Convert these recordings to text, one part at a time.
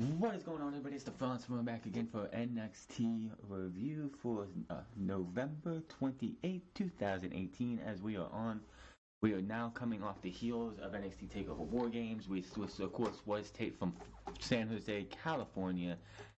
What is going on, everybody? It's the Franz. We're back again for NXT review for November 28th, 2018. As we are now coming off the heels of NXT Takeover War Games, which of course was taped from San Jose, California,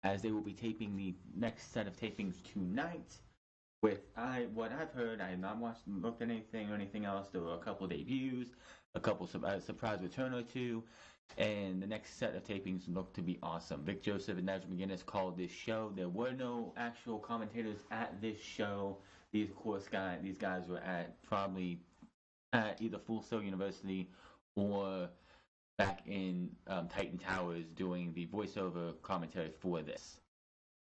as they will be taping the next set of tapings tonight. What I've heard, I have not looked at anything or anything else. There were a couple debuts, a couple surprise return or two. And the next set of tapings look to be awesome. Vic Joseph and Nigel McGuinness called this show. There were no actual commentators at this show. These guys were probably at either Full Sail University or back in Titan Towers doing the voiceover commentary for this.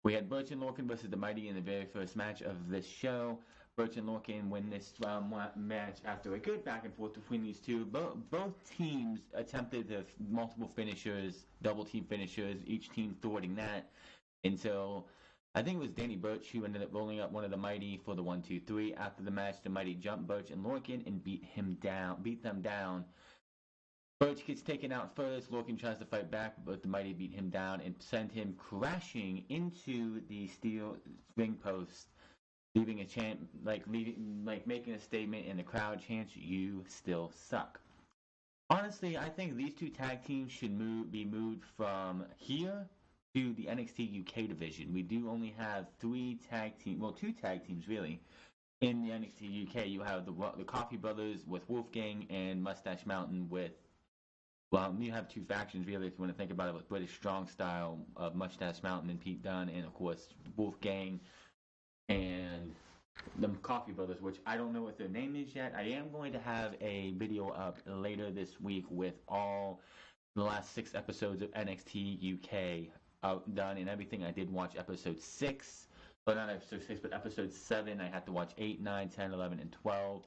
We had Birch and Lorcan versus the Mighty in the very first match of this show. Birch and Lorcan win this match after a good back and forth between these two. Both teams attempted multiple finishers, double team finishers, each team thwarting that until I think it was Danny Birch who ended up rolling up one of the Mighty for the 1-2-3. After the match, the Mighty jumped Birch and Lorcan and beat them down. Birch gets taken out first. Lorcan tries to fight back, but the Mighty beat him down and sent him crashing into the steel ring post, leaving a chant, making a statement, and the crowd chants, "You still suck." Honestly, I think these two tag teams should be moved from here to the NXT UK division. We do only have two tag teams really in the NXT UK. You have the Coffee Brothers with Wolfgang and Mustache Mountain with. Well, you have two factions really if you want to think about it, with British Strong Style of Mustache Mountain and Pete Dunne, and of course Wolfgang and the Coffee Brothers, which I don't know what their name is yet. I am going to have a video up later this week with all the last 6 episodes of NXT UK done and everything. I did watch episode 6, but not episode 6, but episode 7. I had to watch 8, 9, 10, 11, and 12.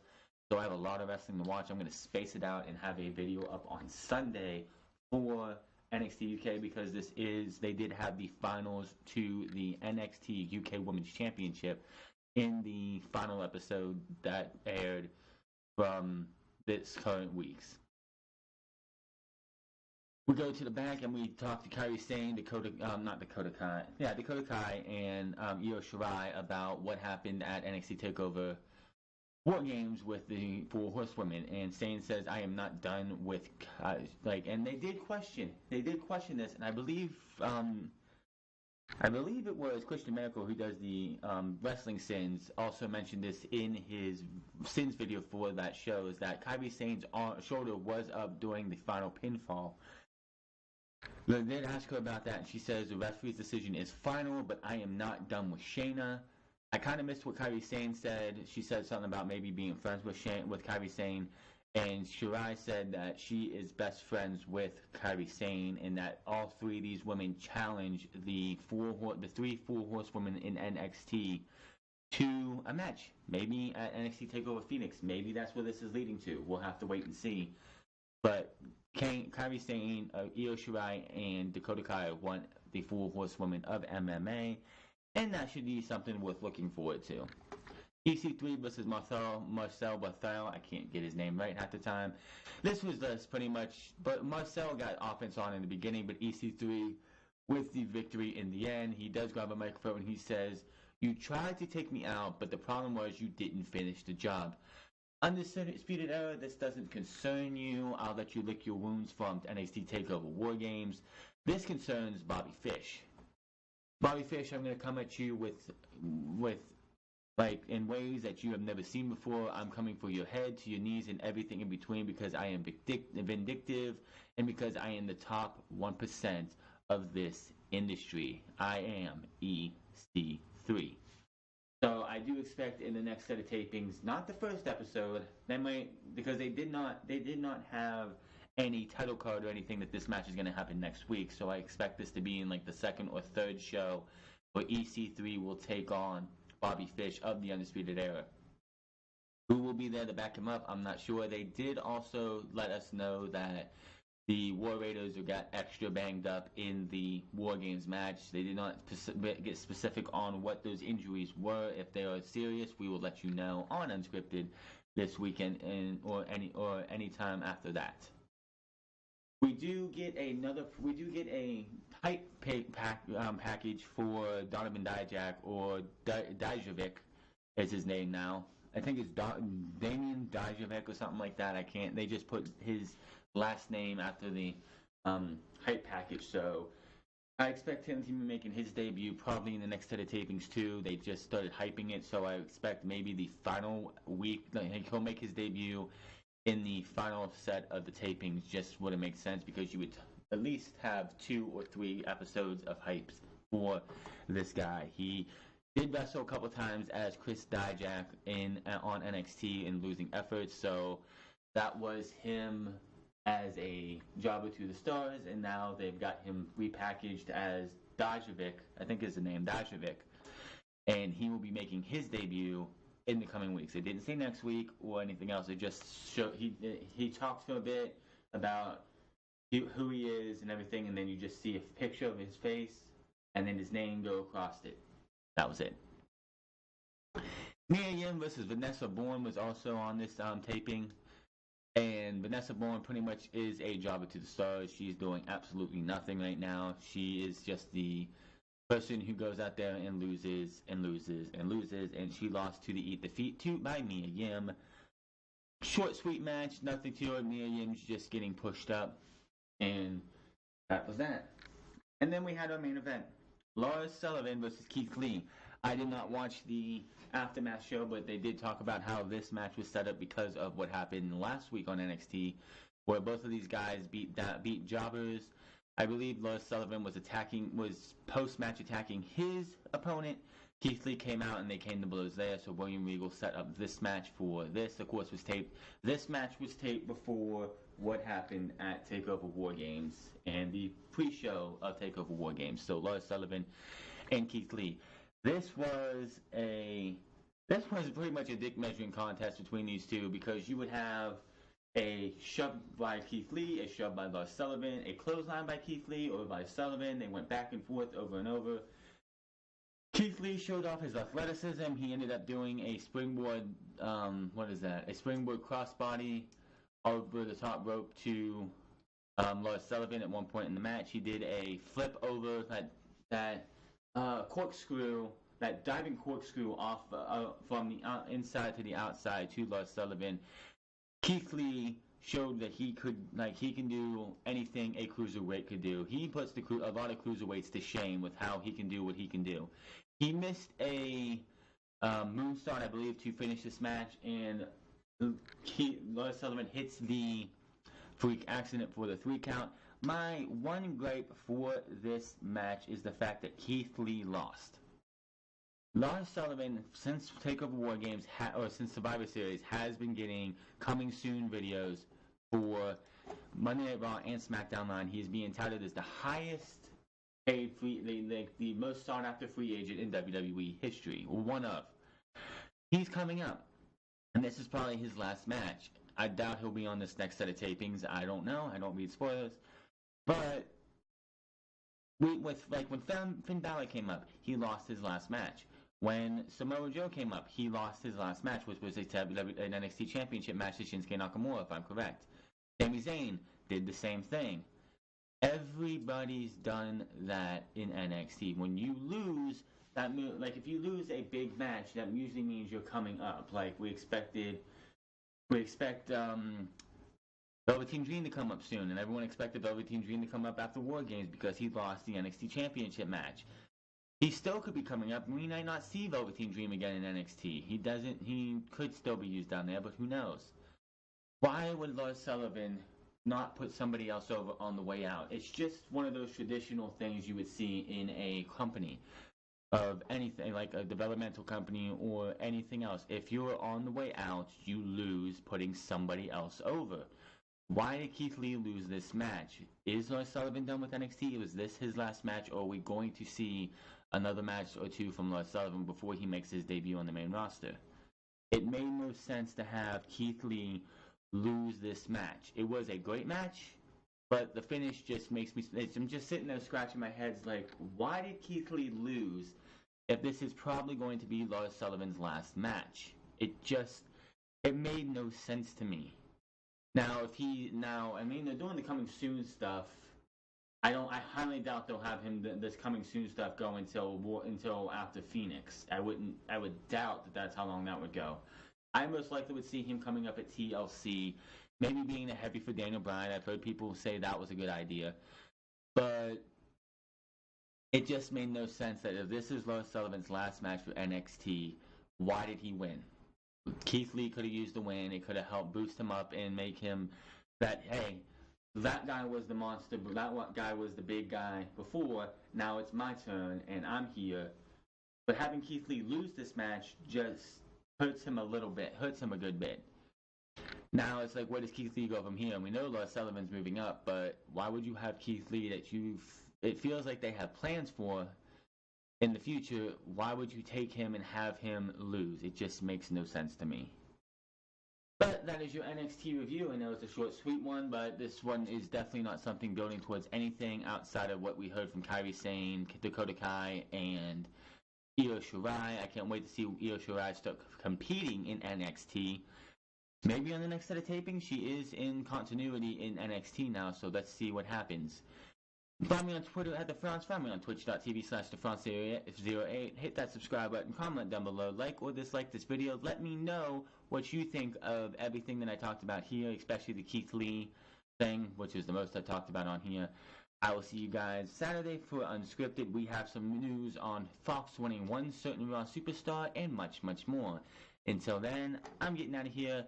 So I have a lot of wrestling to watch. I'm going to space it out and have a video up on Sunday for NXT UK because they did have the finals to the NXT UK Women's Championship in the final episode that aired from this current week's. We go to the back and we talk to Kairi Sane, Dakota Kai, and Io Shirai about what happened at NXT Takeover War Games with the 4 Horsewomen, and Sane says, "I am not done with and they did question this, and I believe it was Christian Miracle who does the Wrestling Sins also mentioned this in his Sins video for that show, is that Kairi Sane's shoulder was up during the final pinfall. They did ask her about that, and she says the referee's decision is final, but I am not done with Shayna. I kind of missed what Kairi Sane said. She said something about maybe being friends with Kairi Sane, and Shirai said that she is best friends with Kairi Sane, and that all 3 of these women challenge the 3 4 horsewomen in NXT to a match. Maybe at NXT Takeover Phoenix. Maybe that's where this is leading to. We'll have to wait and see. But Kairi Sane, Io Shirai, and Dakota Kai want the 4 horsewomen of MMA. And that should be something worth looking forward to. EC3 versus Marcel Barthel. I can't get his name right half the time. This was just pretty much, but Marcel got offense on in the beginning, but EC3 with the victory in the end. He does grab a microphone and he says, "You tried to take me out, but the problem was you didn't finish the job. Undisputed Era, this doesn't concern you. I'll let you lick your wounds from NXT TakeOver War Games. This concerns Bobby Fish. Bobby Fish, I'm going to come at you with in ways that you have never seen before. I'm coming for your head, to your knees, and everything in between because I am vindictive and because I am the top 1% of this industry. I am EC3. So I do expect in the next set of tapings, not the first episode, because they did not have any title card or anything that this match is going to happen next week. So I expect this to be in the second or third show where EC3 will take on Bobby Fish of the Undisputed Era. Who will be there to back him up, I'm not sure. They did also let us know that the War Raiders got extra banged up in the War Games match. They did not get specific on what those injuries were. If they are serious, we will let you know on Unscripted this weekend or any time after that. We do get a package for Donovan Dijak, or Dijovic is his name now. I think it's Damien Dijovic or something like that. I can't. They just put his last name after the hype package, so I expect him to be making his debut probably in the next set of tapings too. They just started hyping it, so I expect maybe the final week he'll make his debut in the final set of the tapings. Just would it make sense, because you would at least have 2 or 3 episodes of hypes for this guy. He did wrestle a couple times as Chris Dijak on NXT in losing efforts, so that was him as a jobber to the stars, and now they've got him repackaged as Dijovic, I think is the name, Dijovic, and he will be making his debut in the coming weeks. It didn't say next week or anything else. It just showed he talks for a bit about who he is and everything, and then you just see a picture of his face and then his name go across it. That was it. Mia Yim versus Vanessa Bourne was also on this taping. And Vanessa Bourne pretty much is a jobber to the stars. She's doing absolutely nothing right now. She is just the person who goes out there and loses and loses and loses. And she lost to the Eat Defeat by Mia Yim. Short, sweet match. Nothing to it. Mia Yim's just getting pushed up. And that was that. And then we had our main event. Lars Sullivan versus Keith Lee. I did not watch the Aftermath show, but they did talk about how this match was set up because of what happened last week on NXT, where both of these guys beat jobbers. I believe Lars Sullivan was post-match attacking his opponent. Keith Lee came out and they came to blows there, so William Regal set up this match for this. Of course, was taped. This match was taped before what happened at TakeOver War Games and the pre-show of TakeOver War Games. So Lars Sullivan and Keith Lee. This was pretty much a dick measuring contest between these two, because you would have a shove by Keith Lee, a shove by Lars Sullivan, a clothesline by Keith Lee or by Sullivan. They went back and forth over and over. Keith Lee showed off his athleticism. He ended up doing a springboard, a springboard crossbody over the top rope to Lars Sullivan at one point in the match. He did a flip over that corkscrew, that diving corkscrew off from the inside to the outside to Lars Sullivan. Keith Lee showed that he can do anything a cruiserweight could do. He puts a lot of cruiserweights to shame with how he can do what he can do. He missed a moonsault, I believe, to finish this match, and Lars Sullivan hits the freak accident for the 3 count. My one gripe for this match is the fact that Keith Lee lost. Lars Sullivan, since TakeOver War Games, or since Survivor Series, has been getting coming soon videos for Monday Night Raw and SmackDown Live. He is being touted as the highest paid the most sought after free agent in WWE history, or one of. He's coming up, and this is probably his last match. I doubt he'll be on this next set of tapings. I don't know. I don't read spoilers. But when Finn Balor came up, he lost his last match. When Samoa Joe came up, he lost his last match, which was an NXT Championship match to Shinsuke Nakamura, if I'm correct. Sami Zayn did the same thing. Everybody's done that in NXT. When you lose, if you lose a big match, that usually means you're coming up. Like we expect Velveteen Dream to come up soon, and everyone expected Velveteen Dream to come up after War Games because he lost the NXT Championship match. He still could be coming up. We might not see Velveteen Dream again in NXT. He could still be used down there, but who knows? Why would Lars Sullivan not put somebody else over on the way out? It's just one of those traditional things you would see in a company of anything, like a developmental company or anything else. If you're on the way out, you lose putting somebody else over. Why did Keith Lee lose this match? Is Lars Sullivan done with NXT? Was this his last match, or are we going to see another match or two from Lars Sullivan before he makes his debut on the main roster? It made no sense to have Keith Lee lose this match. It was a great match, but the finish just makes me... I'm just sitting there scratching my head like, why did Keith Lee lose if this is probably going to be Lars Sullivan's last match? It made no sense to me. Now, I mean, they're doing the coming soon stuff. I highly doubt they'll have him this coming soon stuff go until after Phoenix. I would doubt that that's how long that would go. I most likely would see him coming up at TLC, maybe being the heavy for Daniel Bryan. I've heard people say that was a good idea, but it just made no sense that if this is Lars Sullivan's last match for NXT, why did he win? Keith Lee could have used the win. It could have helped boost him up and make him that, hey, that guy was the monster, that guy was the big guy before. Now it's my turn, and I'm here. But having Keith Lee lose this match just hurts him a little bit, hurts him a good bit. Now it's like, where does Keith Lee go from here? And we know Lars Sullivan's moving up, but why would you have Keith Lee it feels like they have plans for in the future? Why would you take him and have him lose? It just makes no sense to me. But that is your NXT review. I know it's a short, sweet one, but this one is definitely not something building towards anything outside of what we heard from Kairi Sane, Dakota Kai, and Io Shirai. I can't wait to see Io Shirai start competing in NXT. Maybe on the next set of tapings. She is in continuity in NXT now, so let's see what happens. Find me on Twitter at TheFrance. Find me on twitch.tv/TheFrance08. Hit that subscribe button. Comment down below. Like or dislike this video. Let me know what you think of everything that I talked about here, especially the Keith Lee thing, which is the most I talked about on here. I will see you guys Saturday for Unscripted. We have some news on Fox winning one certain Raw superstar and much, much more. Until then, I'm getting out of here.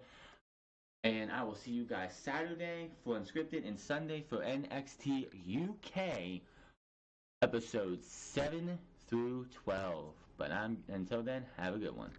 And I will see you guys Saturday for Unscripted and Sunday for NXT UK episodes 7 through 12. But until then, have a good one.